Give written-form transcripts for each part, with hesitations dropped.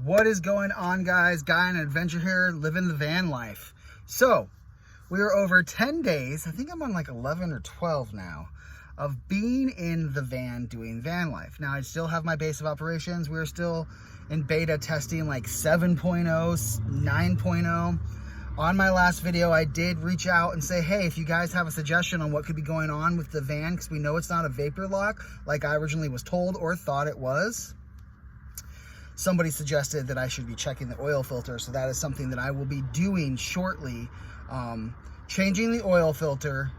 What is going on, guys? Guy on an adventure here, living the van life. So, we are over 10 days, I think I'm on like 11 or 12 now, of being in the van doing van life. Now, I still have my base of operations. We're still in beta testing like 7.0, 9.0. On my last video, I did reach out and say, hey, if you guys have a suggestion on what could be going on with the van, because we know it's not a vapor lock like I originally was told or thought it was. Somebody suggested that I should be checking the oil filter, so that is something that I will be doing shortly. Changing the oil filter,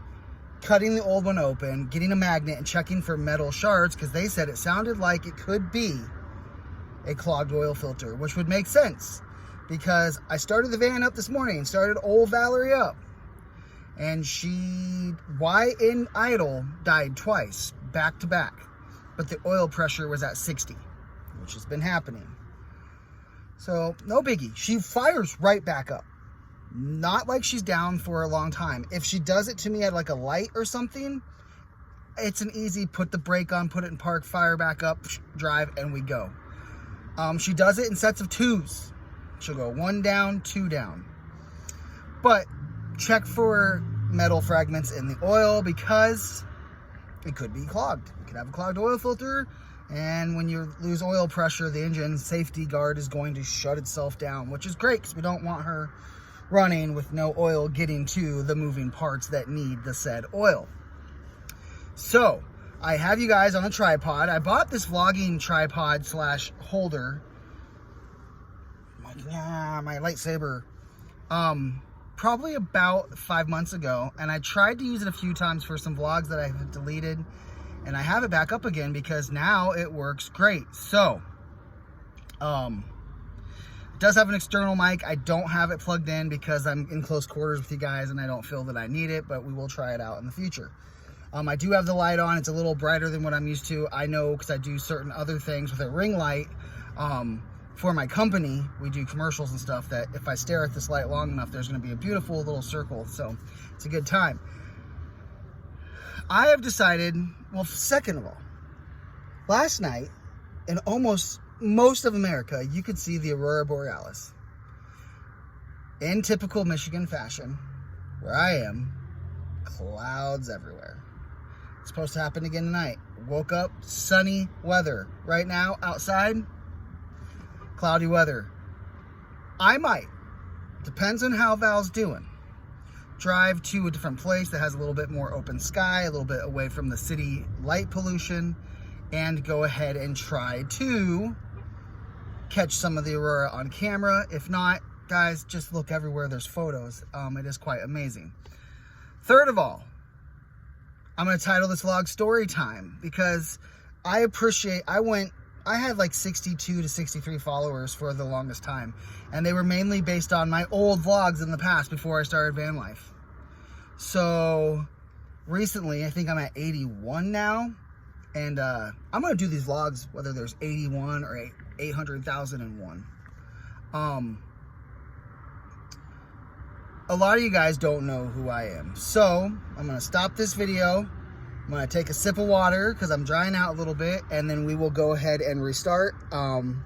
cutting the old one open, getting a magnet, and checking for metal shards, because they said it sounded like it could be a clogged oil filter, which would make sense, because I started the van up this morning, started old Valerie up, and she, while in idle, died twice, back to back, but the oil pressure was at 60. Which has been happening. So, no biggie. She fires right back up. Not like she's down for a long time. If she does it to me at like a light or something, it's an easy put the brake on, put it in park, fire back up, drive, and we go. She does it in sets of twos. She'll go 1 down, 2 down. But check for metal fragments in the oil, because it could be clogged. You could have a clogged oil filter, and when you lose oil pressure, the engine safety guard is going to shut itself down, which is great because we don't want her running with no oil getting to the moving parts that need the said oil. So, I have you guys on a tripod. I bought this vlogging tripod slash holder. My lightsaber. Probably about 5 months ago, and I tried to use it a few times for some vlogs that I have deleted. And I have it back up again because now it works great. So, it does have an external mic. I don't have it plugged in because I'm in close quarters with you guys and I don't feel that I need it, but we will try it out in the future. I do have the light on. It's a little brighter than what I'm used to. I know because I do certain other things with a ring light. For my company, we do commercials and stuff, that if I stare at this light long enough, there's going to be a beautiful little circle. So, it's a good time. I have decided, well, second of all, last night, in almost most of America, you could see the Aurora Borealis. In typical Michigan fashion, where I am, clouds everywhere. It's supposed to happen again tonight. Woke up, sunny weather. Right now, outside, cloudy weather. I might, depends on how Val's doing, drive to a different place that has a little bit more open sky, a little bit away from the city light pollution, and go ahead and try to catch some of the aurora on camera. If not, guys, just look everywhere there's photos. It is quite amazing. Third of all, I'm going to title this vlog Story Time, because I had like 62 to 63 followers for the longest time, and they were mainly based on my old vlogs in the past before I started van life. So recently, I think I'm at 81 now, and I'm going to do these vlogs whether there's 81 or 800,001. A lot of you guys don't know who I am, so I'm going to stop this video. I'm going to take a sip of water because I'm drying out a little bit, and then we will go ahead and restart. And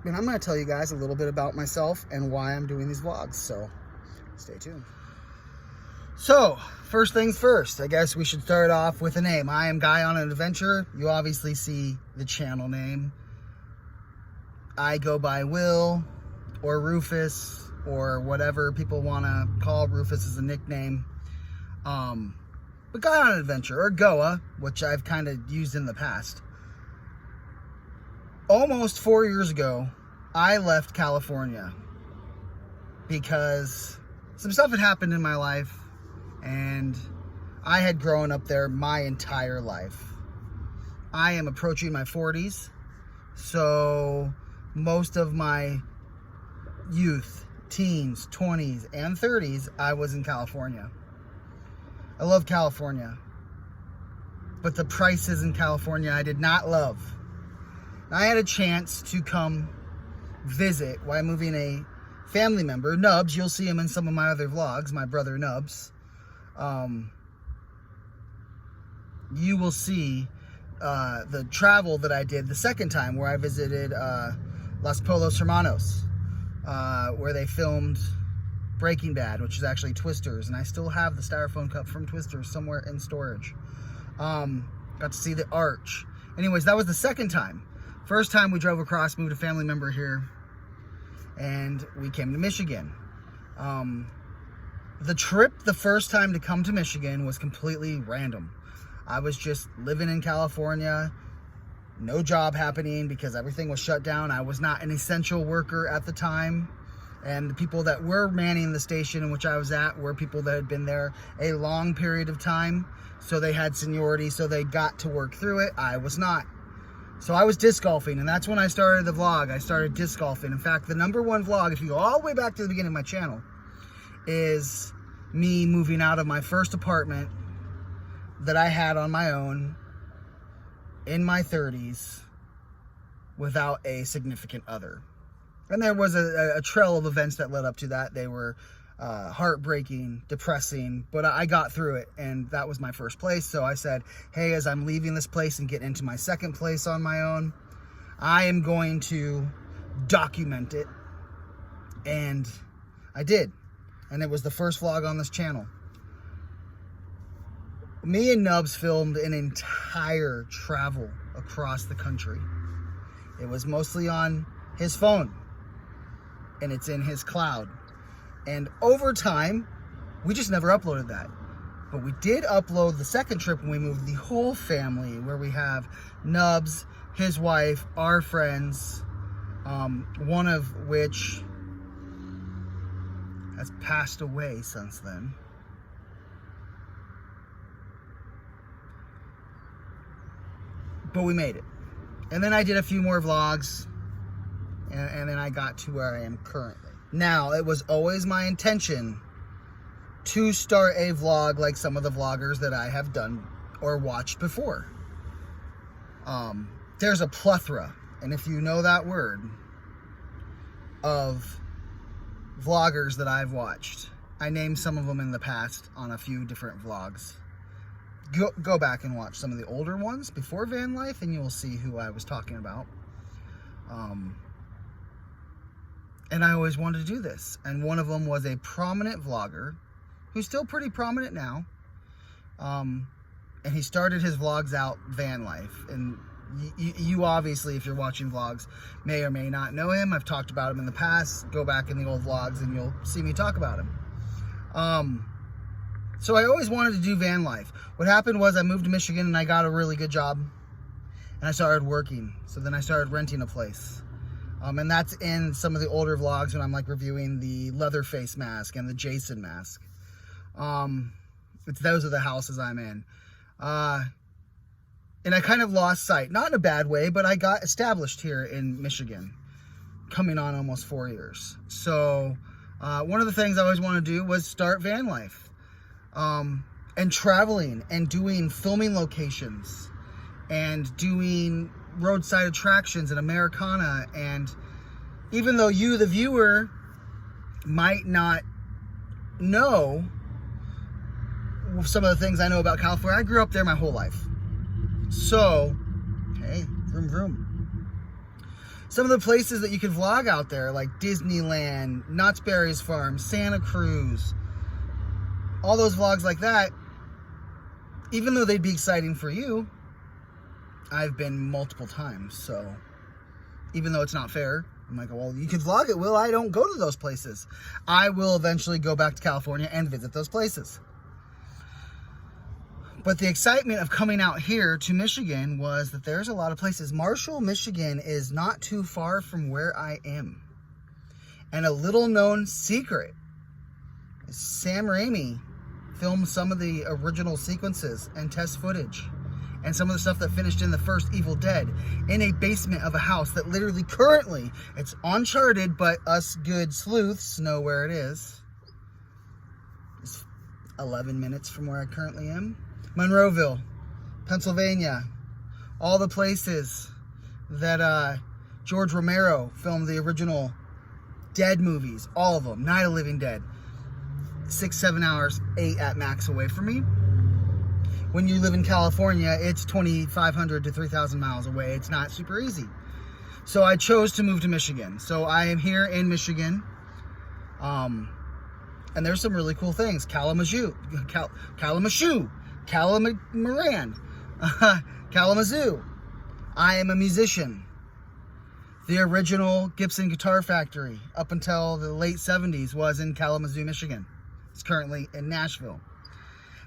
I'm going to tell you guys a little bit about myself and why I'm doing these vlogs, so stay tuned. So, first things first, I guess we should start off with a name. I am Guy on an Adventure. You obviously see the channel name. I go by Will or Rufus or whatever people want to call Rufus as a nickname. But Guy on an Adventure, or Goa, which I've kind of used in the past. Almost 4 years ago, I left California because some stuff had happened in my life, and I had grown up there my entire life. I am approaching my 40s, so most of my youth, teens, 20s, and 30s, I was in California. I love California, but the prices in California I did not love. I had a chance to come visit while moving a family member, Nubs. You'll see him in some of my other vlogs, my brother Nubs. You will see the travel that I did the second time, where I visited Los Polos Hermanos, where they filmed Breaking Bad, which is actually Twisters, and I still have the styrofoam cup from Twisters somewhere in storage. Got to see the Arch. Anyways, that was the second time. First time we drove across, moved a family member here, and we came to Michigan. The trip the first time to come to Michigan was completely random. I was just living in California, no job happening because everything was shut down. I was not an essential worker at the time, and the people that were manning the station in which I was at were people that had been there a long period of time, so they had seniority, so they got to work through it. I was not. So I was disc golfing, and that's when I started the vlog. I started disc golfing. In fact, the #1 vlog, if you go all the way back to the beginning of my channel, is me moving out of my first apartment that I had on my own in my 30s without a significant other. And there was a trail of events that led up to that. They were heartbreaking, depressing, but I got through it, and that was my first place. So I said, hey, as I'm leaving this place and getting into my second place on my own, I am going to document it. And I did. And it was the first vlog on this channel. Me and Nubs filmed an entire travel across the country. It was mostly on his phone, and it's in his cloud. And over time, we just never uploaded that. But we did upload the second trip when we moved the whole family, where we have Nubs, his wife, our friends, one of which has passed away since then. But we made it. And then I did a few more vlogs, and then I got to where I am currently. Now, it was always my intention to start a vlog like some of the vloggers that I have done or watched before. There's a plethora, and if you know that word, of vloggers that I've watched. I named some of them in the past on a few different vlogs. Go back and watch some of the older ones before van life, and you'll see who I was talking about. And I always wanted to do this. And one of them was a prominent vlogger who's still pretty prominent now. And he started his vlogs out van life. And you obviously, if you're watching vlogs, may or may not know him. I've talked about him in the past. Go back in the old vlogs and you'll see me talk about him. So I always wanted to do van life. What happened was I moved to Michigan and I got a really good job. And I started working. So then I started renting a place. And that's in some of the older vlogs when I'm like reviewing the Leatherface mask and the Jason mask. Those are the houses I'm in. And I kind of lost sight, not in a bad way, but I got established here in Michigan, coming on almost 4 years. So one of the things I always wanted to do was start van life, and traveling and doing filming locations and doing roadside attractions and Americana. And even though you, the viewer, might not know some of the things I know about California, I grew up there my whole life. So, hey, vroom vroom. Some of the places that you can vlog out there, like Disneyland, Knott's Berry's Farm, Santa Cruz, all those vlogs like that, even though they'd be exciting for you, I've been multiple times. So even though it's not fair, I'm like, well, you can vlog it, Will. I don't go to those places. I will eventually go back to California and visit those places. But the excitement of coming out here to Michigan was that there's a lot of places. Marshall, Michigan is not too far from where I am. And a little known secret is Sam Raimi filmed some of the original sequences and test footage and some of the stuff that finished in the first Evil Dead in a basement of a house that literally currently, it's uncharted, but us good sleuths know where it is. It's 11 minutes from where I currently am. Monroeville, Pennsylvania, all the places that George Romero filmed the original Dead movies, all of them, Night of the Living Dead, 6-7 hours, 8 at max away from me. When you live in California, it's 2,500 to 3,000 miles away. It's not super easy. So I chose to move to Michigan. So I am here in Michigan. And there's some really cool things. Kalamazoo, Kalamazoo. I am a musician. The original Gibson Guitar Factory, up until the late 70s, was in Kalamazoo, Michigan. It's currently in Nashville.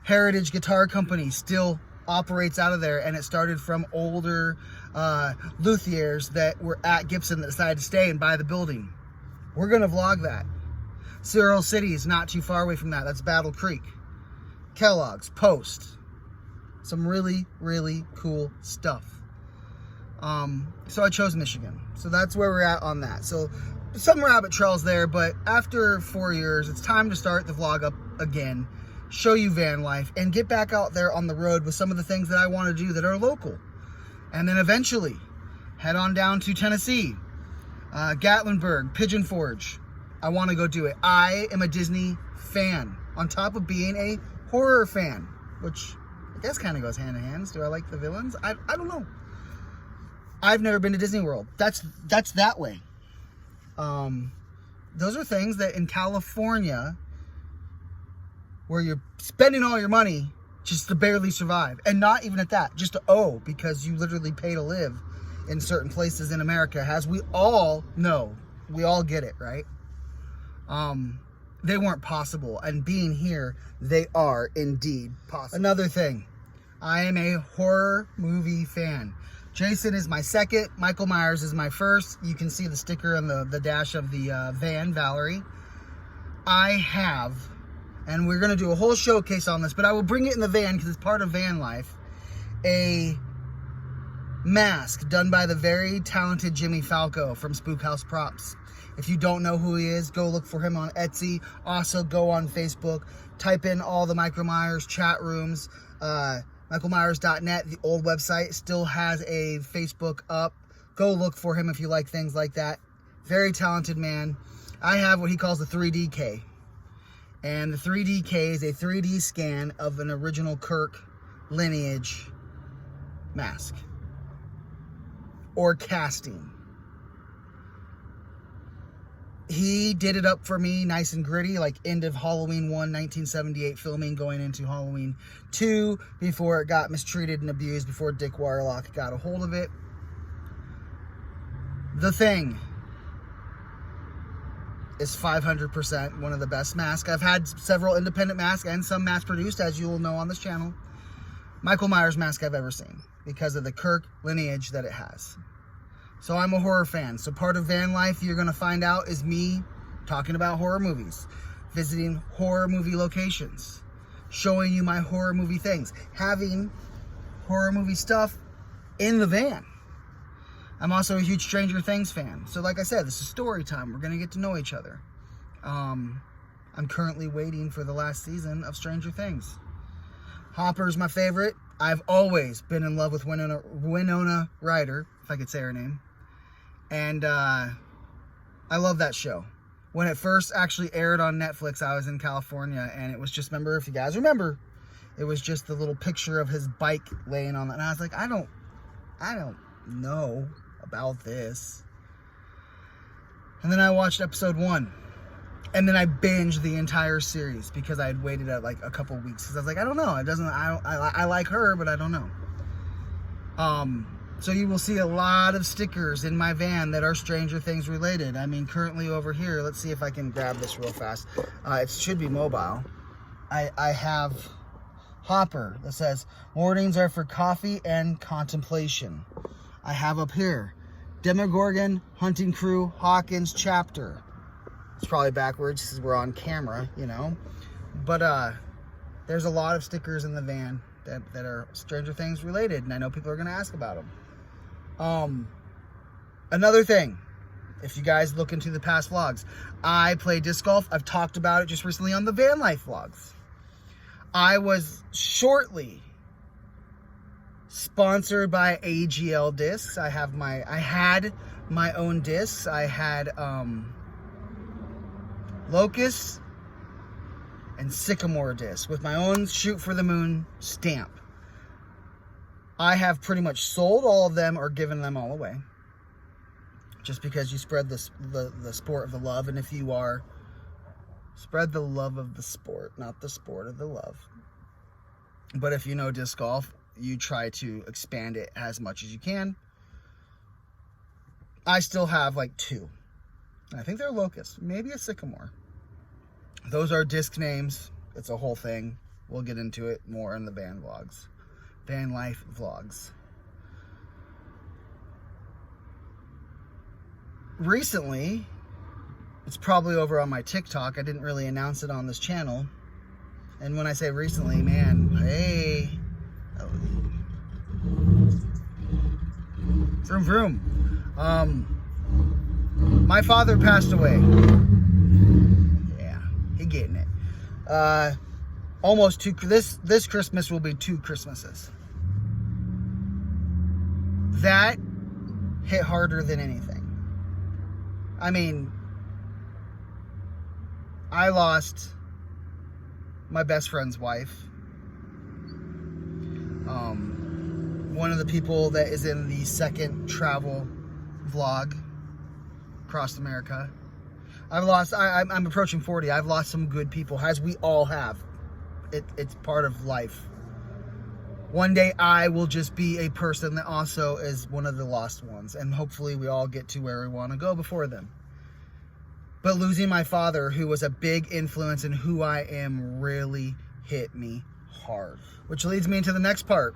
Heritage Guitar Company still operates out of there, and it started from older luthiers that were at Gibson that decided to stay and buy the building. We're going to vlog that. Cyril City is not too far away from that. That's Battle Creek. Kellogg's, Post. Some really, really cool stuff. So I chose Michigan. So that's where we're at on that. So some rabbit trails there, but after 4 years, it's time to start the vlog up again, show you van life, and get back out there on the road with some of the things that I want to do that are local. And then eventually head on down to Tennessee, Gatlinburg, Pigeon Forge. I want to go do it. I am a Disney fan, on top of being a horror fan, which I guess kind of goes hand in hand. Do I like the villains? I don't know. I've never been to Disney World. That's that way. Those are things that in California, where you're spending all your money just to barely survive, and not even at that, just to owe, because you literally pay to live in certain places in America, as we all know, we all get it, right? They weren't possible, and being here, they are indeed possible. Another thing, I am a horror movie fan. Jason is my second. Michael Myers is my first. You can see the sticker on the dash of the van, Valerie. I have, and we're going to do a whole showcase on this, but I will bring it in the van because it's part of van life, a mask done by the very talented Jimmy Falco from Spook House Props. If you don't know who he is, go look for him on Etsy. Also, go on Facebook. Type in all the Michael Myers chat rooms. MichaelMyers.net, the old website, still has a Facebook up. Go look for him if you like things like that. Very talented man. I have what he calls the 3DK. And the 3DK is a 3D scan of an original Kirk lineage mask. Or casting. He did it up for me nice and gritty, like end of Halloween 1, 1978 filming, going into Halloween 2, before it got mistreated and abused, before Dick Warlock got a hold of it. The Thing is 500% one of the best masks. I've had several independent masks and some mass-produced, as you will know on this channel. Michael Myers mask I've ever seen, because of the Kirk lineage that it has. So I'm a horror fan. So part of van life you're going to find out is me talking about horror movies, visiting horror movie locations, showing you my horror movie things, having horror movie stuff in the van. I'm also a huge Stranger Things fan. So like I said, this is story time. We're going to get to know each other. I'm currently waiting for the last season of Stranger Things. Hopper's my favorite. I've always been in love with Winona Ryder, if I could say her name. And I love that show. When it first actually aired on Netflix, I was in California, and it was just, remember, if you guys remember, it was just the little picture of his bike laying on that. And I was like, I don't know about this. And then I watched episode 1. And then I binged the entire series because I had waited like a couple weeks. Because I was like, I don't know. I like her, but I don't know. So you will see a lot of stickers in my van that are Stranger Things related. I mean, currently over here, let's see if I can grab this real fast. It should be mobile. I have Hopper that says, mornings are for coffee and contemplation. I have up here, Demogorgon, Hunting Crew, Hawkins chapter. It's probably backwards because we're on camera, you know. But there's a lot of stickers in the van that are Stranger Things related, and I know people are going to ask about them. Another thing, if you guys look into the past vlogs, I play disc golf. I've talked about it just recently on the van life vlogs. I was shortly sponsored by AGL discs. I had my own discs. I had Locust and Sycamore disc with my own Shoot for the Moon stamp. I have pretty much sold all of them or given them all away. just because you spread the sport of the love. And if you are, spread the love of the sport, not the sport of the love. But if you know disc golf, you try to expand it as much as you can. I still have like 2. I think they're Locust, maybe a Sycamore. Those are disc names. It's a whole thing. We'll get into it more in the van vlogs. Van life vlogs. Recently, it's probably over on my TikTok. I didn't really announce it on this channel. And when I say recently, man, hey. Vroom vroom. My father passed away. Yeah, he getting it. Almost 2. This Christmas will be 2 Christmases. That hit harder than anything. I mean, I lost my best friend's wife. One of the people that is in the second travel vlog across America. I'm approaching 40. I've lost some good people, as we all have. It's part of life. One day I will just be a person that also is one of the lost ones. And hopefully we all get to where we want to go before them. But losing my father, who was a big influence in who I am, really hit me hard. Which leads me into the next part.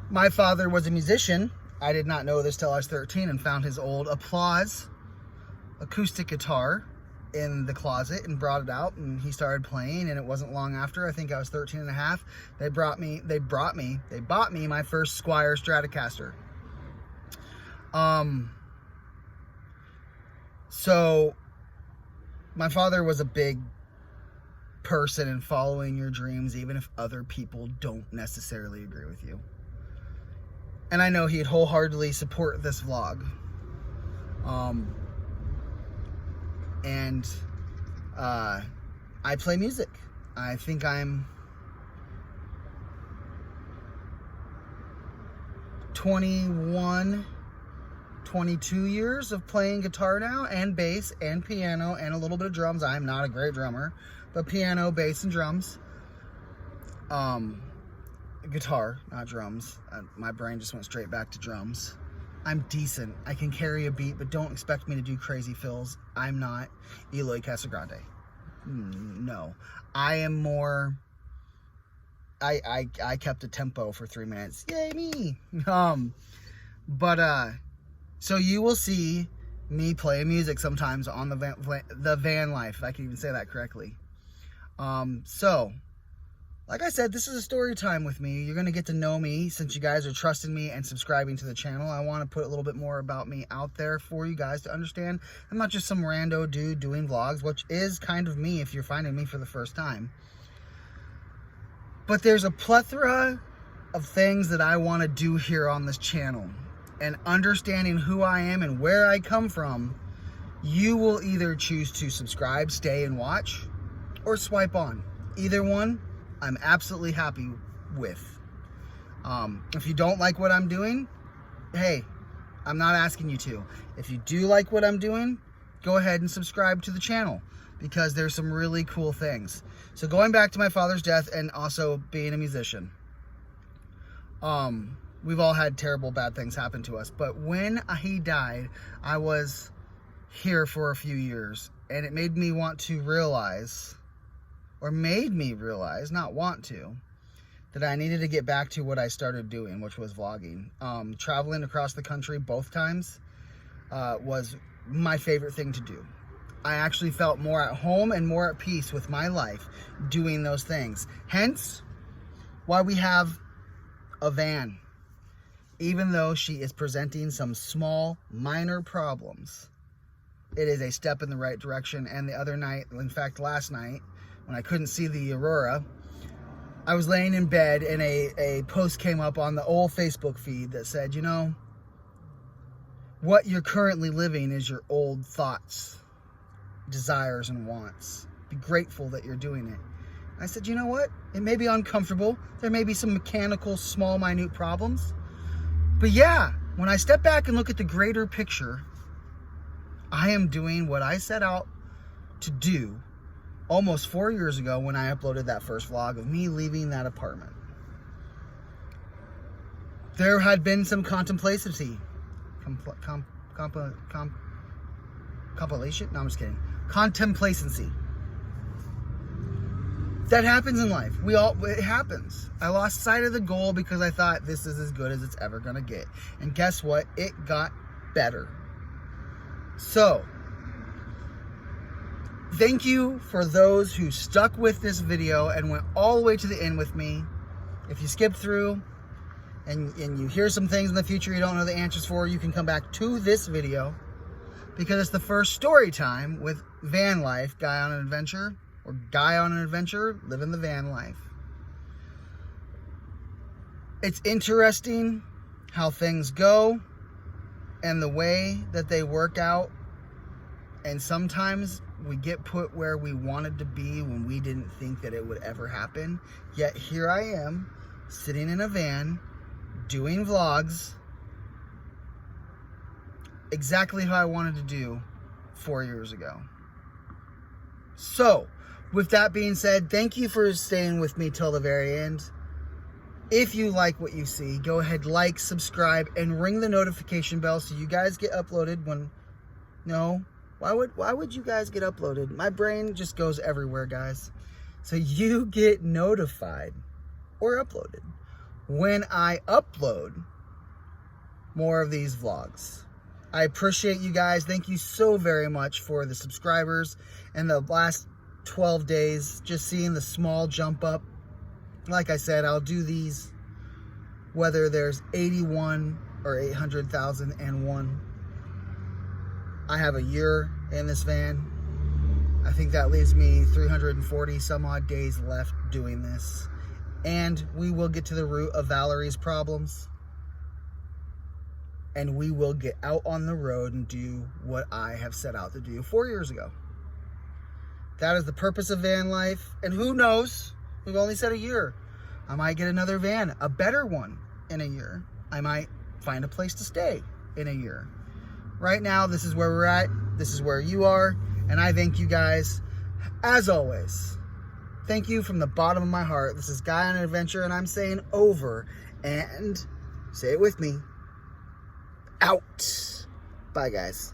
My father was a musician. I did not know this till I was 13 and found his old Applause acoustic guitar in the closet and brought it out, and he started playing. And it wasn't long after, I think I was 13 and a half, they bought me my first Squier Stratocaster. So my father was a big person in following your dreams, even if other people don't necessarily agree with you. And I know he'd wholeheartedly support this vlog. I play music. I think I'm 21, 22 years of playing guitar now, and bass, and piano, and a little bit of drums. I'm not a great drummer, but piano, bass, and drums. Guitar, not drums. My brain just went straight back to drums. I'm decent. I can carry a beat, but don't expect me to do crazy fills. I'm not Eloy Casagrande. No. I am more... I kept a tempo for 3 minutes. Yay, me! So you will see me play music sometimes on the van life, if I can even say that correctly. So... like I said, this is a story time with me. You're going to get to know me since you guys are trusting me and subscribing to the channel. I want to put a little bit more about me out there for you guys to understand. I'm not just some rando dude doing vlogs, which is kind of me if you're finding me for the first time. But there's a plethora of things that I want to do here on this channel. And understanding who I am and where I come from, you will either choose to subscribe, stay, and watch, or swipe on. Either one, I'm absolutely happy with. If you don't like what I'm doing, hey, I'm not asking you to. If you do like what I'm doing, go ahead and subscribe to the channel, because there's some really cool things. So going back to my father's death and also being a musician, we've all had terrible bad things happen to us, but when he died, I was here for a few years, and it made me want to realize, or made me realize, not want to, that I needed to get back to what I started doing, which was vlogging. Traveling across the country both times was my favorite thing to do. I actually felt more at home and more at peace with my life doing those things. Hence, why we have a van. Even though she is presenting some small, minor problems, it is a step in the right direction. And the other night, in fact, last night, when I couldn't see the aurora, I was laying in bed and a post came up on the old Facebook feed that said, you know, what you're currently living is your old thoughts, desires, and wants. Be grateful that you're doing it. I said, you know what? It may be uncomfortable. There may be some mechanical, small, minute problems. But yeah, when I step back and look at the greater picture, I am doing what I set out to do almost 4 years ago when I uploaded that first vlog of me leaving that apartment. There had been some complacency. Compilation? No, I'm just kidding. Contemplacency. That happens in life. It happens. I lost sight of the goal because I thought this is as good as it's ever gonna get. And guess what? It got better. So, thank you for those who stuck with this video and went all the way to the end with me. If you skipped through and you hear some things in the future you don't know the answers for, you can come back to this video because it's the first story time with Van Life, Guy on an Adventure, or Guy on an Adventure, living the van life. It's interesting how things go and the way that they work out, and sometimes we get put where we wanted to be when we didn't think that it would ever happen. Yet here I am, sitting in a van, doing vlogs, exactly how I wanted to do 4 years ago. So, with that being said, thank you for staying with me till the very end. If you like what you see, go ahead, like, subscribe, and ring the notification bell so you guys get uploaded when... No, why would you guys get uploaded? My brain just goes everywhere, guys. So you get notified or uploaded when I upload more of these vlogs. I appreciate you guys. Thank you so very much for the subscribers and the last 12 days, just seeing the small jump up. Like I said, I'll do these whether there's 81 or 800,001. I have a year in this van. I think that leaves me 340 some odd days left doing this. And we will get to the root of Valerie's problems. And we will get out on the road and do what I have set out to do 4 years ago. That is the purpose of van life. And who knows? We've only said a year. I might get another van, a better one, in a year. I might find a place to stay in a year. Right now, this is where we're at. This is where you are. And I thank you guys, as always. Thank you from the bottom of my heart. This is Guy on an Adventure, and I'm saying over. And say it with me. Out. Bye, guys.